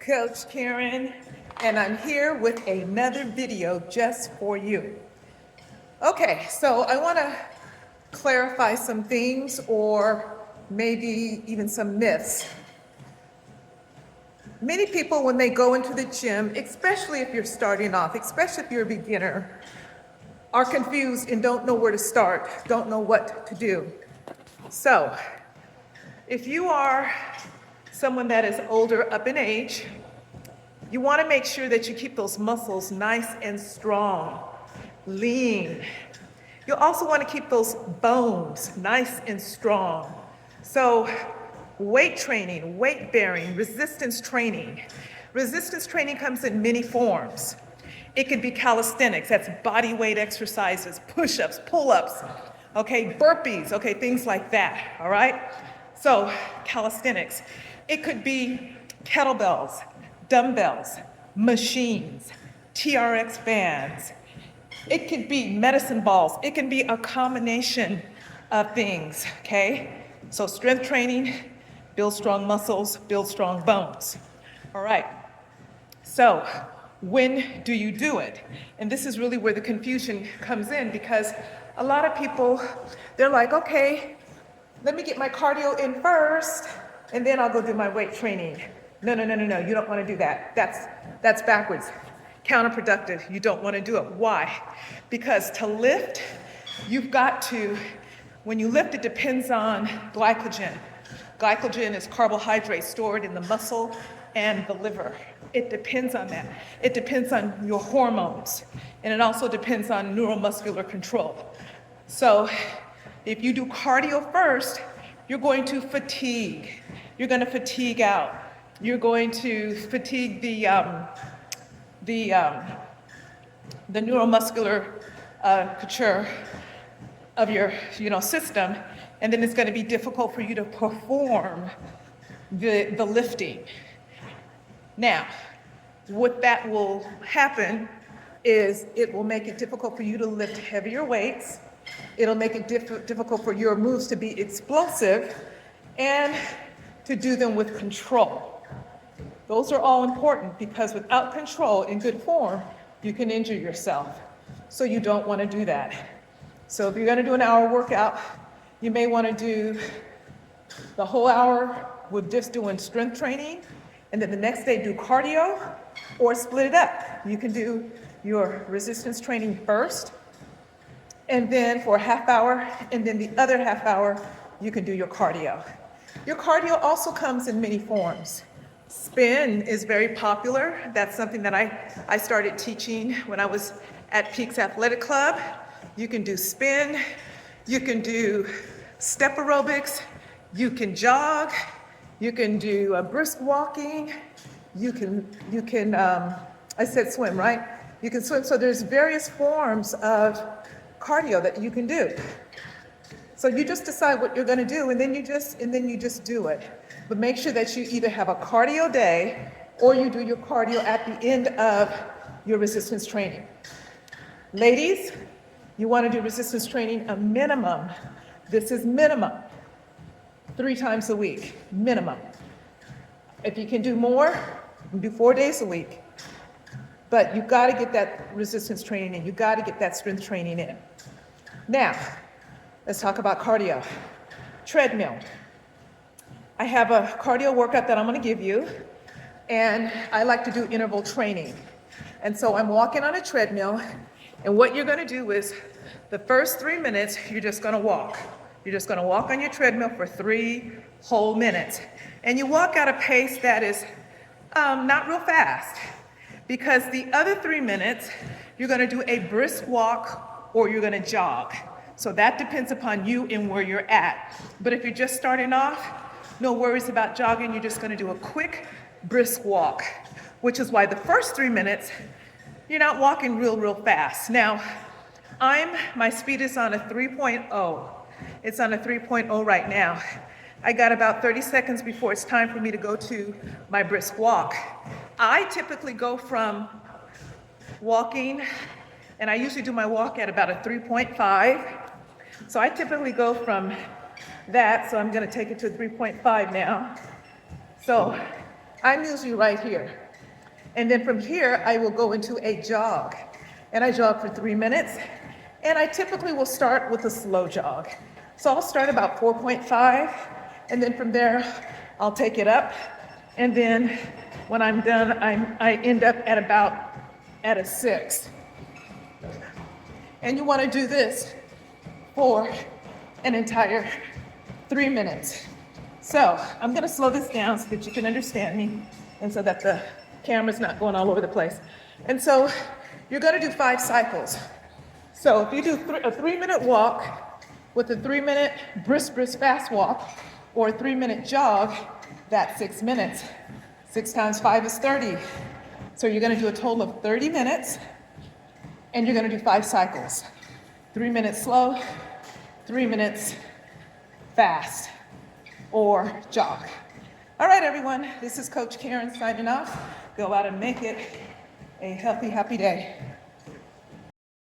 Coach Karen, and I'm here with another video just for you. Okay, so I want to clarify some things or maybe even some myths. Many people, when they go into the gym, especially if you're starting off, especially if you're a beginner, are confused and don't know where to start, don't know what to do. So, if you are someone that is older up in age, you want to make sure that you keep those muscles nice and strong, lean. You also want to keep those bones nice and strong. So weight training, weight bearing, resistance training. Resistance training comes in many forms. It could be calisthenics, that's body weight exercises, push-ups, pull-ups, okay, burpees, okay, things like that, all right? So calisthenics. It could be kettlebells, dumbbells, machines, TRX bands. It could be medicine balls. It can be a combination of things, okay? So strength training, build strong muscles, build strong bones. All right, so when do you do it? And this is really where the confusion comes in, because a lot of people, they're like, okay, let me get my cardio in first, and then I'll go do my weight training. No, you don't want to do that. That's backwards, counterproductive. You don't want to do it. Why? Because to lift, you've got to, when you lift, it depends on glycogen. Glycogen is carbohydrate stored in the muscle and the liver. It depends on that. It depends on your hormones, and it also depends on neuromuscular control. So if you do cardio first, you're going to fatigue. You're going to fatigue out. You're going to fatigue the neuromuscular couture of your system, and then it's going to be difficult for you to perform the lifting. Now, what that will happen is it will make it difficult for you to lift heavier weights. It'll make it difficult for your moves to be explosive and to do them with control. Those are all important, because without control, in good form, you can injure yourself. So you don't want to do that. So if you're going to do an hour workout, you may want to do the whole hour with just doing strength training, and then the next day do cardio, or split it up. You can do your resistance training first, and then for a half hour, and then the other half hour, you can do your cardio. Your cardio also comes in many forms. Spin is very popular. That's something that I started teaching when I was at Peaks Athletic Club. You can do spin, you can do step aerobics, you can jog, you can do brisk walking, you can I said swim, right? You can swim. So there's various forms of cardio that you can do. So you just decide what you're going to do, and then you just do it. But make sure that you either have a cardio day or you do your cardio at the end of your resistance training. Ladies, you want to do resistance training a minimum. This is minimum 3 times a week, minimum. If you can do more, do 4 days a week. But you've got to get that resistance training in. You've got to get that strength training in. Now, let's talk about cardio. Treadmill. I have a cardio workout that I'm going to give you, and I like to do interval training. And so I'm walking on a treadmill, and what you're going to do is the first 3 minutes, you're just going to walk. You're just going to walk on your treadmill for 3 whole minutes. And you walk at a pace that is not real fast, because the other 3 minutes, you're going to do a brisk walk or you're going to jog. So that depends upon you and where you're at. But if you're just starting off, no worries about jogging. You're just going to do a quick, brisk walk, which is why the first 3 minutes, you're not walking real fast. Now, my speed is on a 3.0. It's on a 3.0 right now. I got about 30 seconds before it's time for me to go to my brisk walk. I typically go from walking, and I usually do my walk at about a 3.5. So I typically go from that, so I'm going to take it to 3.5 now. So I'm usually right here. And then from here, I will go into a jog. And I jog for 3 minutes. And I typically will start with a slow jog. So I'll start about 4.5, and then from there, I'll take it up. And then when I'm done, I end up at a 6. And you want to do this for an entire 3 minutes. So I'm going to slow this down so that you can understand me and so that the camera's not going all over the place. And so you're going to do 5 cycles. So if you do a 3-minute walk with a 3-minute brisk fast walk or a 3-minute jog, that's 6 minutes. 6 times 5 is 30. So you're going to do a total of 30 minutes, and you're going to do 5 cycles. 3 minutes slow, 3 minutes fast, or jog. All right, everyone, this is Coach Karen signing off. Go out and make it a healthy, happy day.